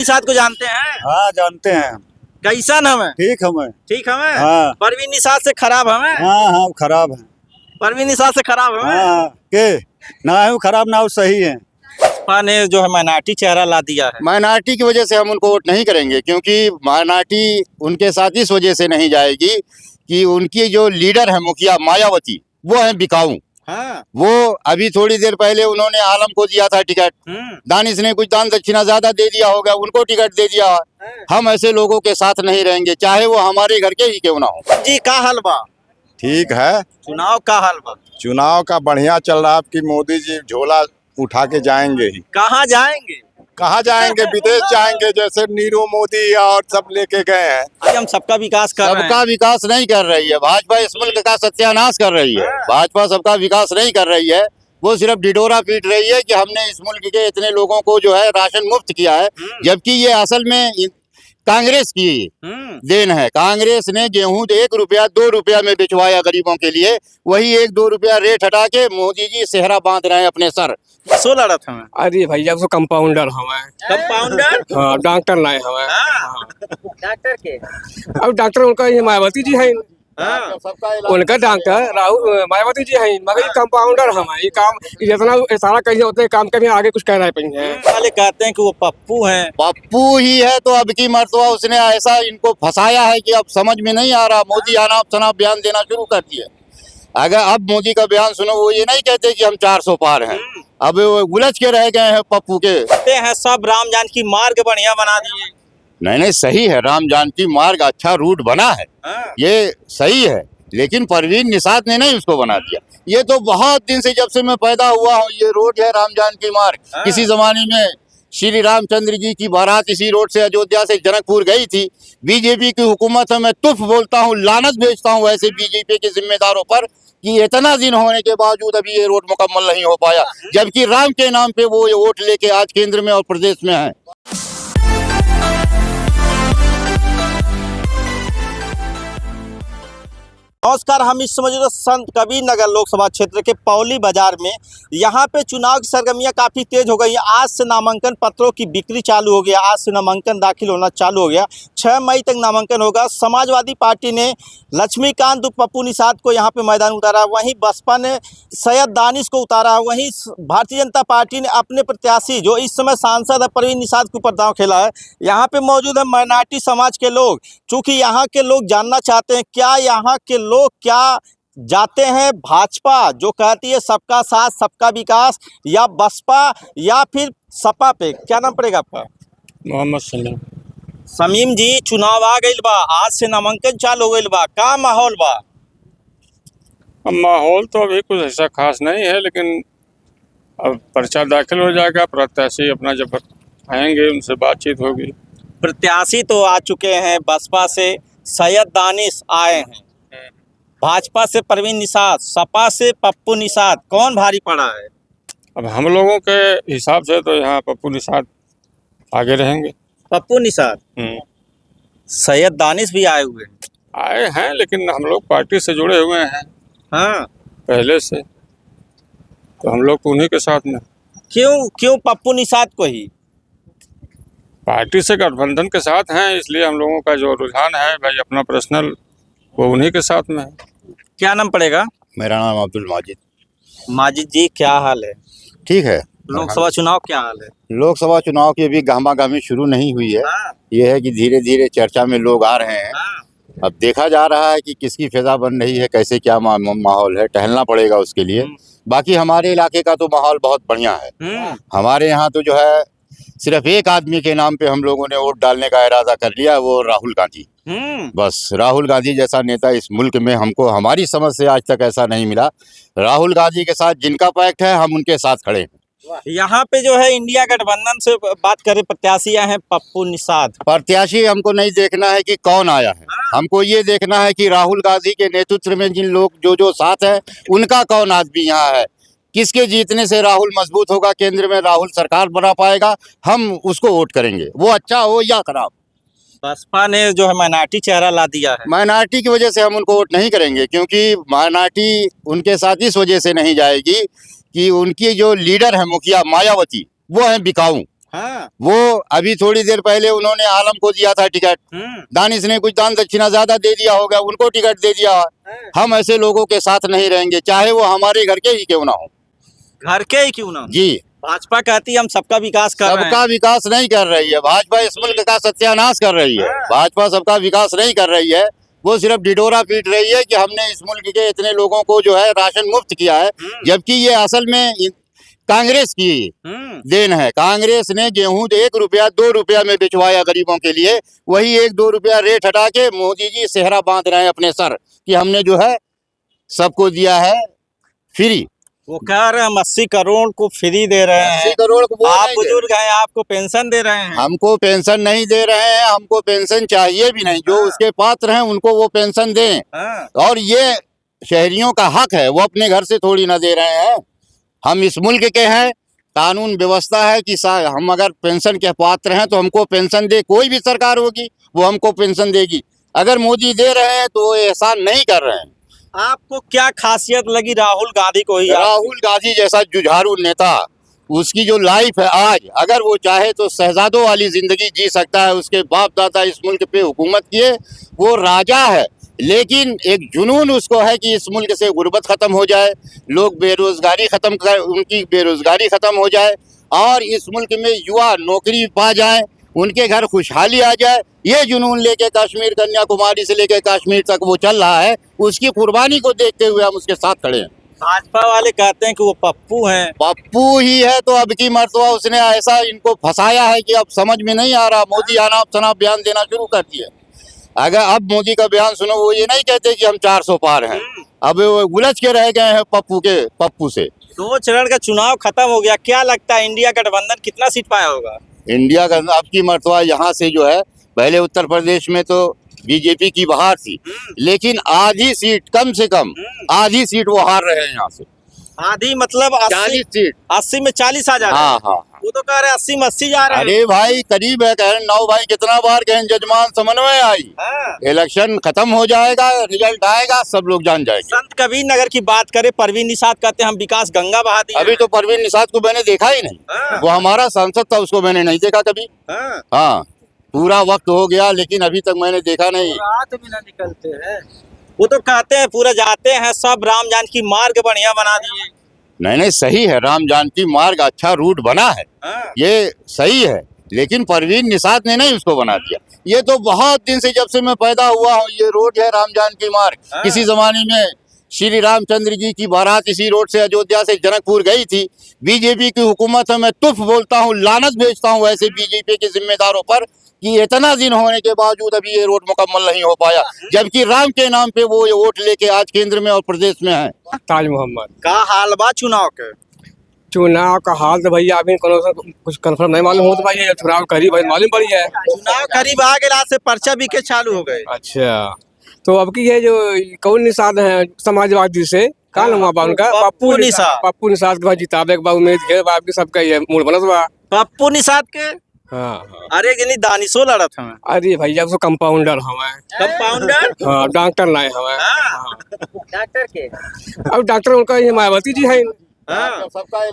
निषाद को जानते हैं? हाँ जानते हैं। कैसन हमें? ठीक हमें। ठीक हमें। हाँ। परवीन निषाद से खराब हमें। हाँ हाँ खराब है। परवीन निषाद से खराब हमें। हाँ के ना है वो खराब ना वो सही है। बसपा ने जो है माइनॉरिटी चेहरा ला दिया है। माइनॉरिटी की वजह से हम उनको वोट नहीं करेंगे, क्योंकि माइनॉरिटी उनके साथ इस वजह से नहीं जाएगी कि उनकी जो लीडर है मुखिया मायावती वो है बिकाऊ। हाँ। वो अभी थोड़ी देर पहले उन्होंने आलम को दिया था टिकट, दानिश ने कुछ दान दक्षिणा ज्यादा दे दिया होगा, उनको टिकट दे दिया। हम ऐसे लोगों के साथ नहीं रहेंगे, चाहे वो हमारे घर के ही क्यों ना हो। जी का हाल बा? ठीक है। चुनाव का हाल बा? चुनाव का बढ़िया चल रहा है। कि मोदी जी झोला उठा के जाएंगे ही। कहाँ जाएंगे? कहाँ जाएंगे? विदेश जाएंगे, जैसे नीरव मोदी और सब लेके गए हैं। आज हम सबका विकास कर रहे हैं। सबका विकास नहीं कर रही है भाजपा, इस मुल्क का सत्यानाश कर रही है। भाजपा सबका विकास नहीं कर रही है, वो सिर्फ ढिढोरा पीट रही है कि हमने इस मुल्क के इतने लोगों को जो है राशन मुफ्त किया है, जबकि ये असल में कांग्रेस की देन है। कांग्रेस ने गेहूं 1 रुपया 2 रुपया में बिचवाया गरीबों के लिए, वही 1-2 रुपया रेट हटा के मोदी जी सेहरा बांध रहे हैं अपने सर। सो लड़त हमें। अरे भैया उसको कंपाउंडर हमें। कंपाउंडर? हाँ डॉक्टर लाए हमें। डॉक्टर के? अब डॉक्टर उनका ये मायावती जी है, उनका डॉक्टर राहुल मायावती जी है, मगर ये कंपाउंडर हमें। ये काम जितना सारा कहीं होते काम कभी आगे कुछ कह रहे पे हैं। वाले कहते हैं कि वो पप्पू हैं। पप्पू ही है तो अब की मर्तबा उसने ऐसा इनको फंसाया है कि अब समझ में नहीं आ रहा। मोदी अनाप शनाप बयान देना शुरू कर दिया। अगर अब मोदी का बयान सुनो, वो ये नहीं कहते कि हम 400 पार हैं, अब वो उलझ के रह गए हैं पप्पू के। कहते हैं सब राम जानकी मार्ग बढ़िया बना दिए। नहीं सही है, राम जानकी मार्ग अच्छा रूट बना है, ये सही है, लेकिन परवीन निषाद ने नहीं उसको बना दिया। ये तो बहुत दिन से, जब से मैं पैदा हुआ हूँ, ये रोड है राम जानकी मार्ग। किसी जमाने में श्री रामचंद्र जी की बारात इसी रोड से अयोध्या से जनकपुर गई थी। बीजेपी की हुकूमत है, मैं तुफ बोलता हूँ, लानत भेजता हूँ ऐसे बीजेपी के जिम्मेदारों पर कि इतना दिन होने के बावजूद अभी ये रोड मुकम्मल नहीं हो पाया, जबकि राम के नाम पे वो ये वोट लेके आज केंद्र में और प्रदेश में है। नमस्कार, हम इस समय जो संत कबीर नगर लोकसभा क्षेत्र के पौली बाजार में, यहाँ पे चुनाव की सरगर्मियाँ काफ़ी तेज हो गई हैं। आज से नामांकन पत्रों की बिक्री चालू हो गया, आज से नामांकन दाखिल होना चालू हो गया। 6 मई तक नामांकन होगा। समाजवादी पार्टी ने लक्ष्मीकांत पप्पू निषाद को यहाँ पे मैदान उतारा, वहीं बसपा ने सैयद दानिश को उतारा, वहीं भारतीय जनता पार्टी ने अपने प्रत्याशी जो इस समय सांसद है परवीन निषाद के ऊपर दांव खेला है। यहाँ पे मौजूद है माइनॉरिटी समाज के लोग, चूँकि यहाँ के लोग जानना चाहते हैं क्या यहाँ के लोग क्या जाते हैं भाजपा जो कहती है सबका साथ सबका विकास, या बसपा या फिर सपा पे। क्या नाम पड़ेगा आपका? मोहम्मद सलीम। समीम जी, चुनाव आ गइल बा, आज से नामांकन चालू हो गइल बा, का माहौल बा? अब माहौल तो अभी कुछ ऐसा खास नहीं है, लेकिन अब पर्चा दाखिल हो जाएगा, प्रत्याशी अपना जब आएंगे उनसे बातचीत होगी। प्रत्याशी तो आ चुके हैं, बसपा से सैयद दानिश आए हैं, भाजपा से परवीन निषाद, सपा से पप्पू निषाद, कौन भारी पड़ा है? अब हम लोगों के हिसाब से तो यहाँ पप्पू निषाद आगे रहेंगे। पप्पू निषाद। सैयद दानिश भी आए हुए हैं। आए हैं, लेकिन हम लोग पार्टी से जुड़े हुए हैं हाँ, पहले से, तो हम लोग तो उन्हीं के साथ में। क्यों पप्पू निषाद को ही? पार्टी से गठबंधन के साथ हैं, इसलिए हम लोगों का जो रुझान है भाई अपना पर्सनल, वो उन्हीं के साथ में है। क्या नाम पड़ेगा? मेरा नाम अब्दुल माजिद। माजिद जी, क्या हाल है? ठीक है। लोकसभा चुनाव क्या हाल है? लोकसभा चुनाव की अभी गहमा-गहमी शुरू नहीं हुई है। ये है कि धीरे धीरे चर्चा में लोग आ रहे हैं। अब देखा जा रहा है कि किसकी फिजा बन रही है, कैसे क्या माहौल है, टहलना पड़ेगा उसके लिए। बाकी हमारे इलाके का तो माहौल बहुत बढ़िया है। हमारे यहाँ तो जो है सिर्फ एक आदमी के नाम पे हम लोगों ने वोट डालने का इरादा कर लिया, वो राहुल गांधी। बस राहुल गांधी जैसा नेता इस मुल्क में हमको हमारी समझ से आज तक ऐसा नहीं मिला। राहुल गांधी के साथ जिनका पैक्ट है, हम उनके साथ खड़े हैं। यहाँ पे जो है इंडिया गठबंधन से बात करें, प्रत्याशी हैं पप्पू निषाद। प्रत्याशी हमको नहीं देखना है कि कौन आया है, हमको ये देखना है कि राहुल गांधी के नेतृत्व में जिन लोग जो साथ है, उनका कौन आदमी यहाँ है, किसके जीतने से राहुल मजबूत होगा, केंद्र में राहुल सरकार बना पाएगा, हम उसको वोट करेंगे, वो अच्छा हो या खराब। बसपा ने जो है माइनॉरिटी चेहरा ला दिया है। माइनॉरिटी की वजह से हम उनको वोट नहीं करेंगे, क्योंकि माइनॉरिटी उनके साथ इस वजह से नहीं जाएगी कि उनकी जो लीडर है मुखिया मायावती वो है बिकाऊ। हाँ। वो अभी थोड़ी देर पहले उन्होंने आलम को दिया था टिकट, दानिश ने कुछ दान दक्षिणा ज्यादा दे दिया होगा, उनको टिकट दे दिया। हम ऐसे लोगों के साथ नहीं रहेंगे, चाहे वो हमारे घर के ही क्यों ना हो। घर के ही क्यों ना हो। जी, भाजपा कहती है हम सबका विकास कर रहे हैं। सबका विकास नहीं कर रही है भाजपा, इस मुल्क का सत्यानाश कर रही है। भाजपा सबका विकास नहीं कर रही है, वो सिर्फ ढिढोरा पीट रही है कि हमने इस मुल्क के इतने लोगों को जो है राशन मुफ्त किया है, जबकि ये असल में कांग्रेस की देन है। कांग्रेस ने गेहूं 1 रुपया 2 रुपया में बिचवाया गरीबों के लिए, वही 1-2 रुपया रेट हटा के मोदी जी सेहरा बांध रहे हैं अपने सर कि हमने जो है सबको दिया है फ्री। वो कह रहे हैं हम 80 करोड़ को फ्री दे रहे हैं। 80 करोड़ को वो आप नहीं दे बुजुर्ग हैं, आपको पेंशन दे रहे हैं। हमको पेंशन नहीं दे रहे हैं, हमको पेंशन चाहिए भी नहीं। जो उसके पात्र हैं उनको वो पेंशन दें, और ये शहरियों का हक है, वो अपने घर से थोड़ी ना दे रहे हैं। हम इस मुल्क के हैं, कानून व्यवस्था है कि हम अगर पेंशन के पात्र हैं तो हमको पेंशन दे, कोई भी सरकार होगी वो हमको पेंशन देगी। अगर मोदी दे रहे हैं तो वो एहसान नहीं कर रहे हैं। आपको क्या खासियत लगी राहुल गांधी को ही? राहुल गांधी जैसा जुझारू नेता, उसकी जो लाइफ है आज, अगर वो चाहे तो शहजादों वाली जिंदगी जी सकता है। उसके बाप दादा इस मुल्क पे हुकूमत किए, वो राजा है, लेकिन एक जुनून उसको है कि इस मुल्क से गुर्बत खत्म हो जाए, लोग बेरोजगारी खत्म कर, उनकी बेरोजगारी खत्म हो जाए, और इस मुल्क में युवा नौकरी पा जाए, उनके घर खुशहाली आ जाए। ये जुनून लेके कश्मीर, कन्याकुमारी से लेके कश्मीर तक वो चल रहा है। उसकी कुर्बानी को देखते हुए हम उसके साथ खड़े हैं। भाजपा वाले कहते हैं कि वो पप्पू हैं। पप्पू ही है तो अब की मर्तबा उसने ऐसा इनको फंसाया है कि अब समझ में नहीं आ रहा। मोदी अनाप शनाप बयान देना शुरू कर दिया। अगर अब मोदी का बयान सुनो, वो ये नहीं कहते कि हम 400 पार हैं, अब वो उलझ के रह गए हैं पप्पू से। 2 चरण का चुनाव खत्म हो गया, क्या लगता है इंडिया गठबंधन कितना सीट पाया होगा? इंडिया का अब की मर्तबा यहाँ से जो है, पहले उत्तर प्रदेश में तो बीजेपी की बहार थी, लेकिन आधी सीट, कम से कम आधी सीट वो हार रहे हैं यहाँ से। आधी मतलब 40 सीट, 80 में 40 आ जा रहे हैं। हाँ। वो तो कह रहे हैं 80 में 80 जा रहे हैं। अरे भाई करीब है, कह रहे 9 भाई कितना बार कहें जजमान समन्वय आई। इलेक्शन खत्म हो जाएगा, रिजल्ट आएगा, सब लोग जान जाएंगे। संत कबीर नगर की बात करें, परवीन निषाद कहते हैं हम विकास गंगा बहा दिए। अभी तो परवीन निषाद को मैंने देखा ही नहीं, वो हमारा सांसद था, उसको मैंने नहीं देखा कभी। हाँ, पूरा वक्त हो गया लेकिन अभी तक मैंने देखा नहीं। रात में ना निकलते हैं। वो तो कहते हैं पूरा जाते हैं, सब राम जानकी मार्ग बढ़िया बना दिए। नहीं, सही है, राम जानकी मार्ग अच्छा रूट बना है, ये सही है, लेकिन परवीन निषाद ने नहीं उसको बना दिया। ये तो बहुत दिन से, जब से मैं पैदा हुआ हूँ, ये रोड है राम जानकी मार्ग। किसी जमाने में श्री रामचंद्र जी की बारात इसी रोड से अयोध्या से जनकपुर गई थी। बीजेपी की हुकूमत है, मैं तुफ बोलता हूँ, लानत भेजता हूँ ऐसे बीजेपी के जिम्मेदारों पर कि इतना दिन होने के बावजूद अभी ये रोड मुकम्मल नहीं हो पाया, जबकि राम के नाम पे वो ये वोट लेके आज केंद्र में और प्रदेश में है। ताज मोहम्मद का हाल बा चुनाव के? चुनाव का हाल तो भैया अभी कुछ कंफर्म नहीं मालूम हो, तो भाई ये चुनाव करीब है, मालूम पड़ी है। चुनाव करीब आ गया, से पर्चा बिके चालू हो गए। अच्छा, तो अब की ये जो कौन निषाद है समाजवादी से, का नाम बा उनका? पप्पू निषाद। पप्पू निषाद के भाई जिताबे के बाद उम्मीद है बाकी सबका ये मूड बनत बा। पप्पू निषाद के? हाँ। अरे गिनी दानिशो लड़त हमें। अरे भैया उसको कंपाउंडर हमें। कंपाउंडर? हाँ, डॉक्टर नहीं हमें। डॉक्टर के? अब डॉक्टर उनका ये मायावती जी है,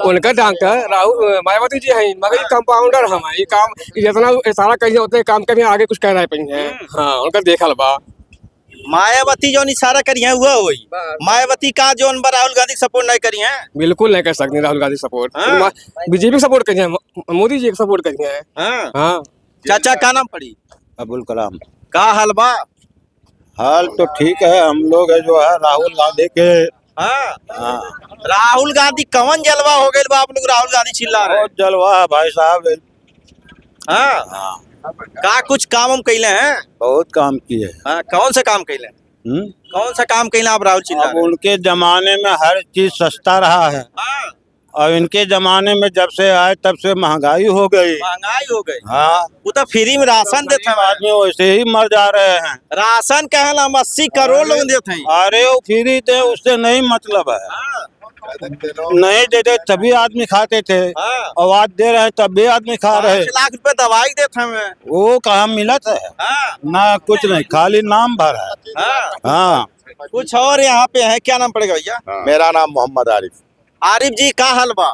उनका डॉक्टर राहुल मायावती जी है, मगर ये कंपाउंडर हमें। ये काम जितना सारा कहीं होते काम कभी आगे कुछ कह रहे पाएंगे। हाँ, उनका देखल बा। मायावती जो इशारा करी है वो हुई। मायावती का जो राहुल गांधी सपोर्ट नहीं करी है? बिल्कुल नहीं कर सकते Rahul Gandhi support. BJP support करिए, मोदी जी सपोर्ट करिए। हाँ। चाचा का नाम पड़ी? अबुल कलाम। का हाल बा? हाल तो ठीक है, हम लोग है जो है राहुल गांधी के। राहुल गांधी कौन जलवा हो गए बा, आप लोग राहुल गांधी चिल्ला रहे? बहुत जलवा है भाई साहब। का कुछ काम हम कैले हैं? बहुत काम किए। कौन सा काम कैले? कौन सा काम कैले आप राहुल चिल्ला अब उनके जमाने में हर चीज सस्ता रहा है, और इनके जमाने में जब से आए तब से महंगाई हो गई। महंगाई हो गई? हाँ, वो तो फ्री में राशन देते हैं। आदमी वैसे ही मर जा रहे हैं। राशन कहला हम 80 करोड़ लोग देते हैं। अरे वो फ्री थे, उससे नहीं मतलब है। नहीं देते तभी आदमी खाते थे, और आज दे रहे हैं तब भी आदमी खा रहे। 5 लाख रुपए दवाई देते हैं। वो कहाँ मिलत है? ना कुछ नहीं, खाली नाम भर है। हाँ, कुछ और यहाँ पे है। क्या नाम पड़ेगा भैया? मेरा नाम मोहम्मद आरिफ। आरिफ जी, का हाल बा?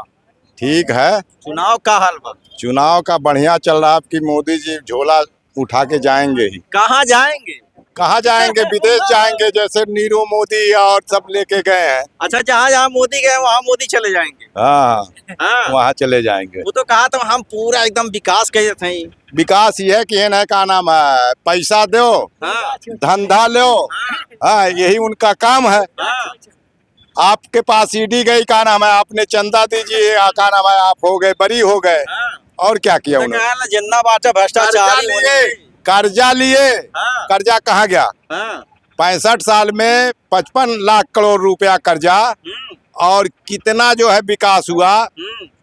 ठीक है। चुनाव का हाल बा? चुनाव का बढ़िया चल रहा है कि मोदी जी झोला उठा के जाएंगे ही। कहाँ जाएंगे? कहाँ जाएंगे? विदेश जाएंगे, जैसे नीरव मोदी और सब लेके गए हैं। अच्छा, जहाँ जहाँ मोदी गए वहाँ मोदी चले जाएंगे। हाँ, हाँ, वहाँ चले जाएंगे। वो तो कहा तो हम पूरा एकदम विकास कहे थे। विकास ये है कि ये ना का नाम है, पैसा दो, हाँ, धंधा लो। हाँ, यही उनका काम है। हाँ, आपके पास ईडी गई, का नाम है, आपने चंदा दीजिए, का नाम है, आप हो गए, बरी हो गए। हाँ। और क्या किया तो उन्होंने? कहा ना, जिन्ना बाटा भ्रष्टाचारी होने। कर्जा लिए। हाँ। कर्जा कहाँ गया? हाँ, 65 साल में 55 लाख करोड़ रुपया कर्जा, और कितना जो है विकास हुआ।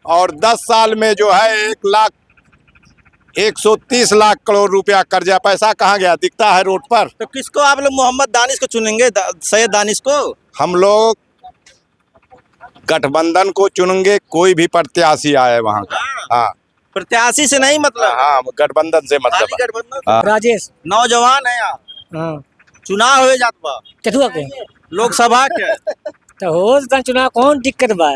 और 10 साल में जो है 130 लाख करोड़ रुपया कर्जा, पैसा कहाँ गया? दिखता है रोड पर। तो किसको आप लोग मोहम्मद दानिश को चुनेंगे? सैयद दानिश को? हम लोग गठबंधन को चुनेंगे, कोई भी प्रत्याशी आए वहाँ का। हाँ, प्रत्याशी से नहीं मतलब? हाँ, गठबंधन से मतलब खाली है। गठबंधन। हाँ। राजेश नौजवान है आप, हाँ चुनाव हो जात बा, केतुआ के लोकसभा के। तो हो ता चुनाव कौन दिक्कत बा?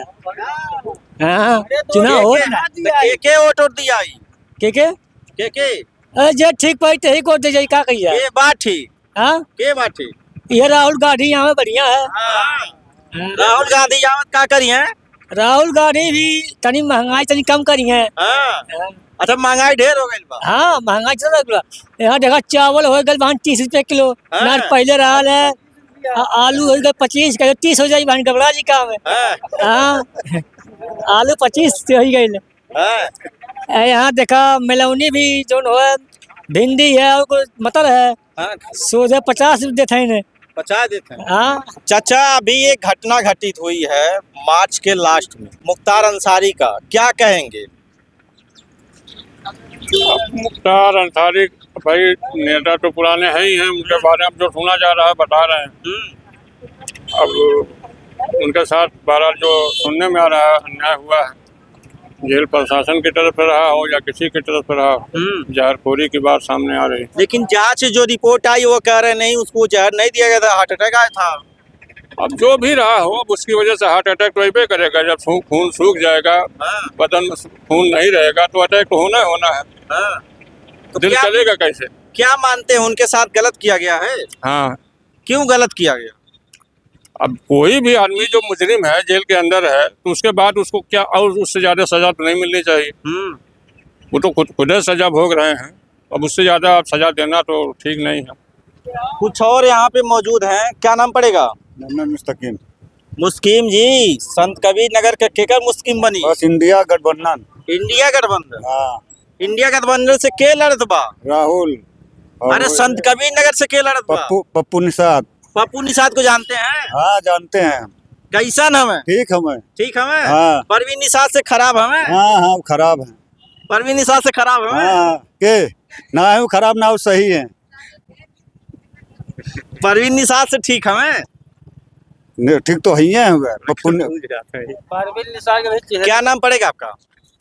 हाँ चुनाव हो ना के वोट दिया आई? के जे ठीक पाई ते ही को दे जाई का कहिया। के बात ठीक? हाँ के बात ठीक? ये राहुल गांधी यहाँ में बढ़िया है। राहुल गांधी जावत का करी है? राहुल गांधी भी तनी महंगाई तनी कम करी है। अच्छा, महंगाई ढेर हो गई बा। हाँ महंगाई चल रहा यहाँ देखा, चावल हो गए 30 रुपए किलो। हाँ। ना पहले रहा है आलू हो गए 25 का, 30 हो जाए बहन गबड़ा जी काम है। हाँ आलू 25 से हो गई। यहाँ देखा मेलौनी भी जो है, भिंडी है और कोई मटर है, सोझे 50 देते हैं। 50 देते हैं। हाँ चाचा, अभी एक घटना घटित हुई है मार्च के लास्ट में, मुख्तार अंसारी का, क्या कहेंगे? मुख्तार अंसारी भाई नेता तो पुराने हैं ही हैं, उनके बारे में जो सुना जा रहा है बता रहे हैं। अब उनके साथ बहरहाल जो सुनने में आ रहा है, अन्याय हुआ है, जेल प्रशासन की तरफ से रहा हो या किसी की तरफ से रहा हो, जहरखोरी की बात सामने आ रही है। लेकिन जांच से जो रिपोर्ट आई वो कह रहे नहीं, उसको जहर नहीं दिया गया था, हार्ट अटैक आया था। अब जो भी रहा हो, अब उसकी वजह से हार्ट अटैक तो वही करेगा। जब खून सूख जाएगा, बदन में खून नहीं रहेगा, तो अटैक तो होना होना है। तो दिल चलेगा कैसे? क्या मानते हैं उनके साथ गलत किया गया है? हाँ, क्यों गलत किया गया? अब कोई भी आदमी जो मुजरिम है, जेल के अंदर है, तो उसके बाद उसको क्या और उससे ज्यादा सजा तो नहीं मिलनी चाहिए। वो तो खुद सजा भोग रहे हैं, अब उससे ज्यादा आप सजा देना तो ठीक नहीं है। कुछ और यहाँ पे मौजूद हैं, क्या नाम पड़ेगा? मुस्तकीम। मुस्किम जी, संत कबीर नगर के केकर मुस्किम बनी? बस इंडिया गठबंधन। इंडिया गठबंधन। हाँ, इंडिया गठबंधन से के लड़त बा? राहुल। अरे संत कबीर नगर से के लड़त बा? पप्पू निषाद। पप्पू निषाद को जानते हैं? हाँ जानते हैं। कैसन हमें? ठीक हमें। ठीक हमें। हाँ। परवीन निषाद से खराब हमें? हाँ हाँ खराब है। परवीन निषाद से खराब हमें? हाँ के ना है वो खराब ना वो सही है। परवीन निषाद से ठीक हमें? ठीक तो ही है पप्पू। परवीन निषाद के क्या नाम पड़ेगा आपका?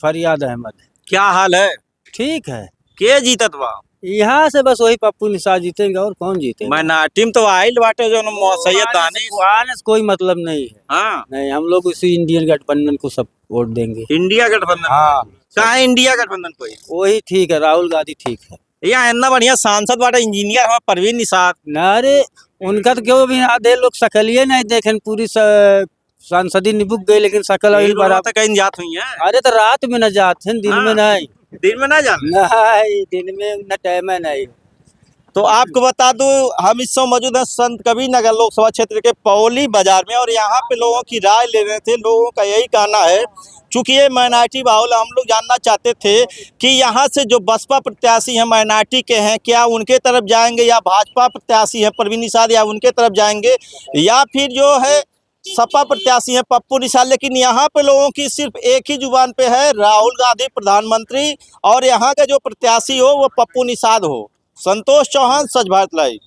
फरियाद अहमद। क्या हाल है? ठीक है। के जीतत बा? यहाँ से बस वही पप्पू निषाद जीतेंगे और कौन जीतेगा? मैं टीम तो आइल बाटे जो सैयद दानिश। वहाँ से कोई मतलब नहीं है। हाँ, नहीं, हम लोग इसी इंडियन गठबंधन को सब वोट देंगे। इंडिया गठबंधन। हाँ कहाँ है इंडिया गठबंधन? कोई वही ठीक है, राहुल गांधी ठीक है। यहाँ इतना बढ़िया सांसद बाटे, इंजीनियर हमारा परवीन निषाद। अरे उनका तो क्यों भी आधे लोग शकलिए नहीं देखें, पूरी सांसदी निबुक गई, लेकिन शकल अभी तो कहीं जात हुई है? अरे तो रात में न जाते हैं, दिन में नहीं। दिन में ना जान? नहीं, दिन में न टाइम है नहीं। तो आपको बता दूं, हम इस समय मौजूद हैं संत कबीर नगर लोकसभा क्षेत्र के पौली बाजार में, और यहाँ पे लोगों की राय ले रहे थे। लोगों का यही कहना है, चूंकि ये माइनॉरिटी बाहुल, हम लोग जानना चाहते थे कि यहाँ से जो बसपा प्रत्याशी हैं माइनॉरिटी के हैं, क्या उनके तरफ जाएंगे, या भाजपा प्रत्याशी है परवीन निषाद या उनके तरफ जाएंगे, या फिर जो है सपा प्रत्याशी है पप्पू निषाद। लेकिन यहाँ पे लोगों की सिर्फ एक ही जुबान पे है, राहुल गांधी प्रधानमंत्री, और यहाँ का जो प्रत्याशी हो वो पप्पू निषाद हो। संतोष चौहान, सच भारत लाइव।